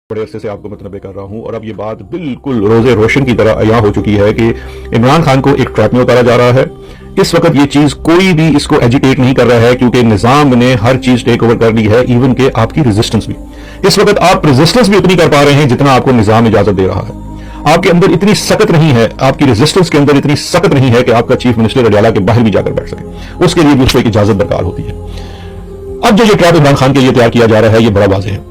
بڑے عرصے سے آپ کو متنبع کر رہا ہوں اور اب یہ بات بالکل روزے روشن کی طرح عیاں ہو چکی ہے کہ عمران خان کو ایک ٹریپ میں اتارا جا رہا ہے. اس وقت یہ چیز کوئی بھی اس کو ایجیٹیٹ نہیں کر رہا ہے کیونکہ نظام نے ہر چیز ٹیک اوور کر لی ہے، ایون کہ آپ کی ریزسٹنس بھی. اس وقت آپ ریزسٹنس بھی اتنی کر پا رہے ہیں جتنا آپ کو نظام اجازت دے رہا ہے. آپ کے اندر اتنی سخت نہیں ہے، آپ کی ریزسٹنس کے اندر اتنی سخت نہیں ہے کہ آپ کا چیف منسٹر اڈیالہ کے باہر بھی جا کر بیٹھ سکے. اس کے لیے بھی اس کو ایک اجازت درکار ہوتی ہے. اب جو یہ ٹریپ عمران خان کے لیے تیار کیا جا رہا ہے یہ بڑا واضح ہے.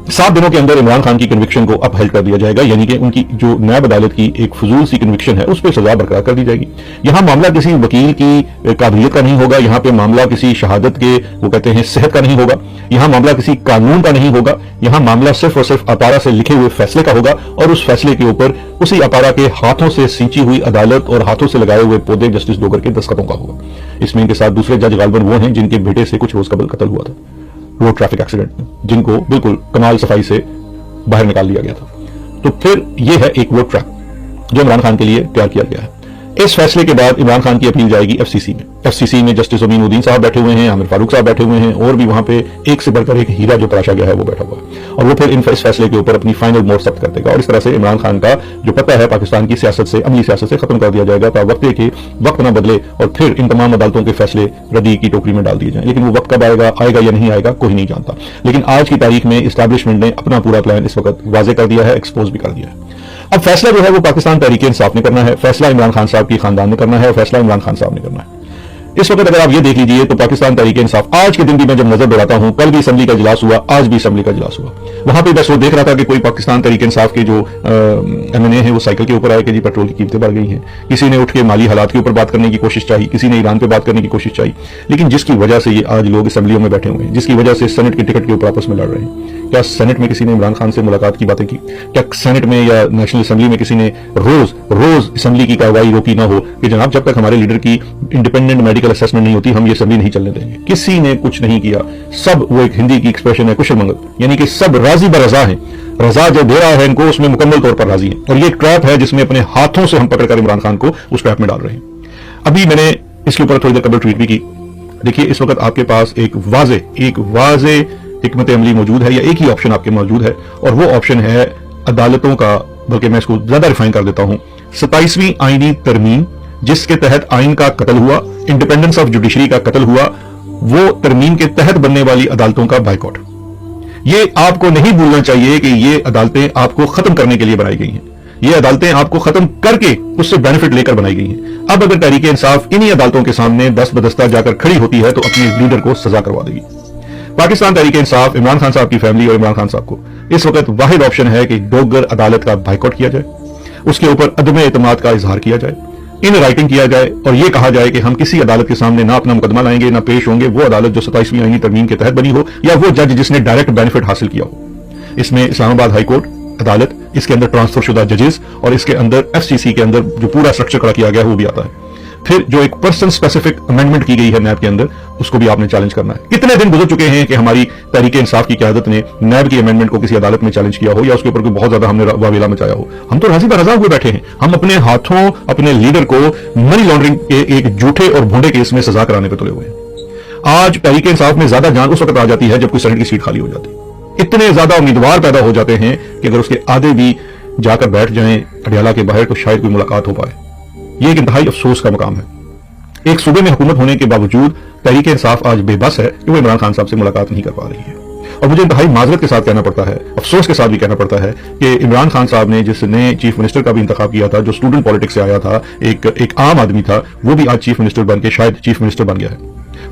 7 دنوں کے اندر عمران خان کی کنوکشن کو اپ ہیلڈ کر دیا جائے گا، یعنی کہ ان کی جو نیب عدالت کی ایک فضول سی کنوکشن ہے اس پہ سزا برقرار کر دی جائے گی. یہاں معاملہ کسی وکیل کی قابلیت کا نہیں ہوگا، یہاں پہ معاملہ کسی شہادت کے وہ کہتے ہیں صحت کا نہیں ہوگا، یہاں معاملہ کسی قانون کا نہیں ہوگا، یہاں معاملہ صرف اور صرف اپارا سے لکھے ہوئے فیصلے کا ہوگا اور اس فیصلے کے اوپر اسی اپارا کے ہاتھوں سے سینچی ہوئی عدالت اور ہاتھوں سے لگائے ہوئے پودے جسٹس ڈوگر کے دستخطوں کا ہوگا. اس میں ان کے ساتھ دوسرے جج غالباً وہ ہیں جن کے بیٹے سے کچھ روز قبل قتل ہوا تھا روڈ ٹریفک ایکسیڈنٹ میں، جن کو بالکل کمال صفائی سے باہر نکال لیا گیا تھا. تو پھر یہ ہے ایک وہ ٹریپ جو عمران خان کے لیے تیار کیا گیا ہے. اس فیصلے کے بعد عمران خان کی اپیل جائے گی ایف سی سی میں جسٹس امین الدین صاحب بیٹھے ہوئے ہیں، عامر فاروق صاحب بیٹھے ہوئے ہیں، اور بھی وہاں پہ ایک سے بڑھ کر ایک ہیرا جو تراشا گیا ہے وہ بیٹھا ہوا ہے. اور وہ پھر اس فیصلے کے اوپر اپنی فائنل مور ثبت کر دے گا اور اس طرح سے عمران خان کا جو پتہ ہے پاکستان کی سیاست سے، عملی سیاست سے ختم کر دیا جائے گا تا وقت کہ وقت نہ بدلے اور پھر ان تمام عدالتوں کے فیصلے ردی کی ٹوکری میں ڈال دیے جائیں. لیکن وہ وقت کب آئے گا یا نہیں آئے گا کوئی نہیں جانتا. لیکن آج کی تاریخ میں اسٹیبلشمنٹ نے اپنا پورا پلان اس وقت واضح کر دیا ہے، ایکسپوز بھی کر دیا ہے. اب فیصلہ جو ہے وہ پاکستان تحریک انصاف نے کرنا ہے، فیصلہ عمران خان صاحب کی خاندان نے کرنا ہے اور فیصلہ عمران خان صاحب نے کرنا ہے. اس وقت اگر آپ یہ دیکھ لیجئے تو پاکستان تحریک انصاف آج کے دن بھی میں جب نظر دوڑاتا ہوں، کل بھی اسمبلی کا اجلاس ہوا، آج بھی اسمبلی کا اجلاس ہوا، وہاں پہ بس وہ دیکھ رہا تھا کہ کوئی پاکستان تحریک انصاف کے جو ایم این اے ہیں وہ سائیکل کے اوپر آئے کہ جی پیٹرول کی قیمتیں بڑھ گئی ہیں. کسی نے اٹھ کے مالی حالات کے اوپر بات کرنے کی کوشش چاہی، کسی نے ایران پہ بات کرنے کی کوشش چاہی. لیکن جس کی وجہ سے یہ آج لوگ اسمبلیوں میں بیٹھے ہوئے ہیں، جس کی وجہ سے سینٹ کی ٹکٹ کے اوپر آپس میں لڑ رہے ہیں، کیا سینٹ میں کسی نے عمران خان سے ملاقات کی باتیں کی؟ کیا سینٹ میں یا نیشنل اسمبلی میں کسی نے روز اسمبلی کی کارروائی روکی نہ ہو کہ جناب جب تک ہمارے لیڈر کی انڈیپینڈنٹ میڈیکل اسسمنٹ نہیں ہوتی ہم یہ اسمبلی نہیں چلنے دیں گے؟ کسی نے کچھ نہیں کیا. سب وہ ایک ہندی کی ایکسپریشن ہے کشل منگل، یعنی کہ سب راضی برضا ہیں. رضا جو دے رہا ہے ان کو اس میں مکمل طور پر راضی ہیں. اور یہ ایک ٹریپ ہے جس میں اپنے ہاتھوں سے ہم پکڑ کر عمران خان کو اس ٹریپ میں ڈال رہے ہیں. ابھی میں نے اس کے اوپر تھوڑی دیر قبل ٹویٹ بھی کی. دیکھیے اس وقت آپ کے پاس ایک واضح حکمت عملی موجود ہے، یا ایک ہی آپشن آپ کے موجود ہے، اور وہ آپشن ہے عدالتوں کا، بلکہ میں اس کو زیادہ ریفائن کر دیتا ہوں، 27ویں آئینی ترمیم جس کے تحت آئین کا قتل ہوا، انڈیپینڈنس آف جوڈیشری کا قتل ہوا، وہ ترمیم کے تحت بننے والی عدالتوں کا بائیکاٹ. یہ آپ کو نہیں بھولنا چاہیے کہ یہ عدالتیں آپ کو ختم کرنے کے لیے بنائی گئی ہیں. یہ عدالتیں آپ کو ختم کر کے اس سے بینیفٹ لے کر بنائی گئی ہیں. اب اگر تحریک انصاف انہی عدالتوں کے سامنے دست بدستہ جا کر کھڑی ہوتی ہے تو اپنے لیڈر کو سزا کروا دے گی. پاکستان تحریک انصاف، عمران خان صاحب کی فیملی اور عمران خان صاحب کو اس وقت واحد آپشن ہے کہ ڈوگر عدالت کا بائیکاٹ کیا جائے، اس کے اوپر عدم اعتماد کا اظہار کیا جائے، ان رائٹنگ کیا جائے اور یہ کہا جائے کہ ہم کسی عدالت کے سامنے نہ اپنا مقدمہ لائیں گے، نہ پیش ہوں گے وہ عدالت جو 27ویں آئینی ترمیم کے تحت بنی ہو یا وہ جج جس نے ڈائریکٹ بینیفٹ حاصل کیا ہو. اس میں اسلام آباد ہائی کورٹ عدالت، اس کے اندر ٹرانسفر شدہ ججز اور اس کے اندر ایف سی سی کے اندر جو پورا سٹرکچر کھڑا کیا گیا ہے وہ بھی آتا ہے. پھر جو ایک پرسن سپیسیفک امینڈمنٹ کی گئی ہے نیب کے اندر اس کو بھی آپ نے چیلنج کرنا ہے. کتنے دن گزر چکے ہیں کہ ہماری تحریک انصاف کی قیادت نے نیب کی امینڈمنٹ کو کسی عدالت میں چیلنج کیا ہو یا اس کے اوپر کوئی بہت زیادہ ہم نے واویلا مچایا ہو. ہم تو راضی برضا ہوئے بیٹھے ہیں. ہم اپنے ہاتھوں اپنے لیڈر کو منی لانڈرنگ کے ایک جھوٹے اور بھونڈے کیس میں سزا کرانے پہ تلے ہوئے ہیں. آج تحریک انصاف میں زیادہ جان اس وقت آ جاتی ہے جب کوئی سینٹ کی سیٹ خالی ہو جاتی ہے. اتنے زیادہ امیدوار پیدا ہو جاتے ہیں کہ اگر اس کے آدھے بھی جا کر بیٹھ جائیں اڈیالہ کے باہر تو شاید کوئی ملاقات ہو پائے. یہ ایک انتہائی افسوس کا مقام ہے. ایک صوبے میں حکومت ہونے کے باوجود تحریک انصاف آج بے بس ہے کہ وہ عمران خان صاحب سے ملاقات نہیں کر پا رہی ہے. اور مجھے انتہائی معذرت کے ساتھ کہنا پڑتا ہے، افسوس کے ساتھ بھی کہنا پڑتا ہے کہ عمران خان صاحب نے جس نے چیف منسٹر کا بھی انتخاب کیا تھا، جو اسٹوڈنٹ پالیٹکس سے آیا تھا، ایک عام آدمی تھا، وہ بھی آج چیف منسٹر بن کے شاید چیف منسٹر بن گیا ہے.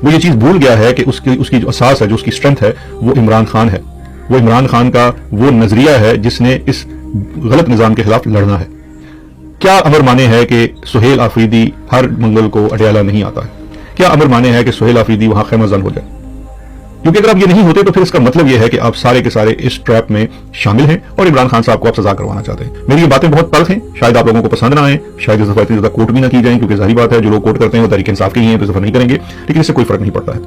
وہ یہ چیز بھول گیا ہے کہ اس کی جو اساس ہے، جو اس کی اسٹرینتھ ہے وہ عمران خان ہے. وہ عمران خان کا وہ نظریہ ہے جس نے اس غلط نظام کے خلاف لڑنا ہے. کیا امر مانے ہے کہ سہیل آفریدی ہر منگل کو اڈیالہ نہیں آتا ہے؟ کیا امر مانے ہے کہ سہیل آفریدی وہاں خیمہ زن ہو جائے؟ کیونکہ اگر آپ یہ نہیں ہوتے تو پھر اس کا مطلب یہ ہے کہ آپ سارے کے سارے اس ٹریپ میں شامل ہیں اور عمران خان صاحب کو آپ سزا کروانا چاہتے ہیں. میری یہ باتیں بہت تلخ ہیں، شاید آپ لوگوں کو پسند نہ آئیں، شاید اس دفعہ اتنی زیادہ کوٹ بھی نہ کی جائیں کیونکہ ظاہری بات ہے جو لوگ کوٹ کرتے ہیں وہ تحریک انصاف کے ہی ہیں تو اس دفعہ نہیں کریں گے. لیکن اس سے کوئی فرق نہیں پڑتا ہے.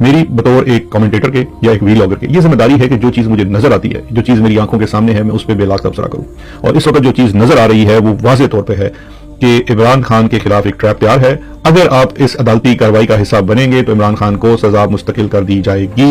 میری بطور ایک کمنٹیٹر کے یا ایک ویلاگر کے یہ ذمہ داری ہے کہ جو چیز مجھے نظر آتی ہے، جو چیز میری آنکھوں کے سامنے ہے، میں اس پہ بے لاگ تبصرہ کروں. اور اس وقت جو چیز نظر آ رہی ہے وہ واضح طور پہ ہے کہ عمران خان کے خلاف ایک ٹریپ تیار ہے. اگر آپ اس عدالتی کارروائی کا حصہ بنیں گے تو عمران خان کو سزا مستقل کر دی جائے گی.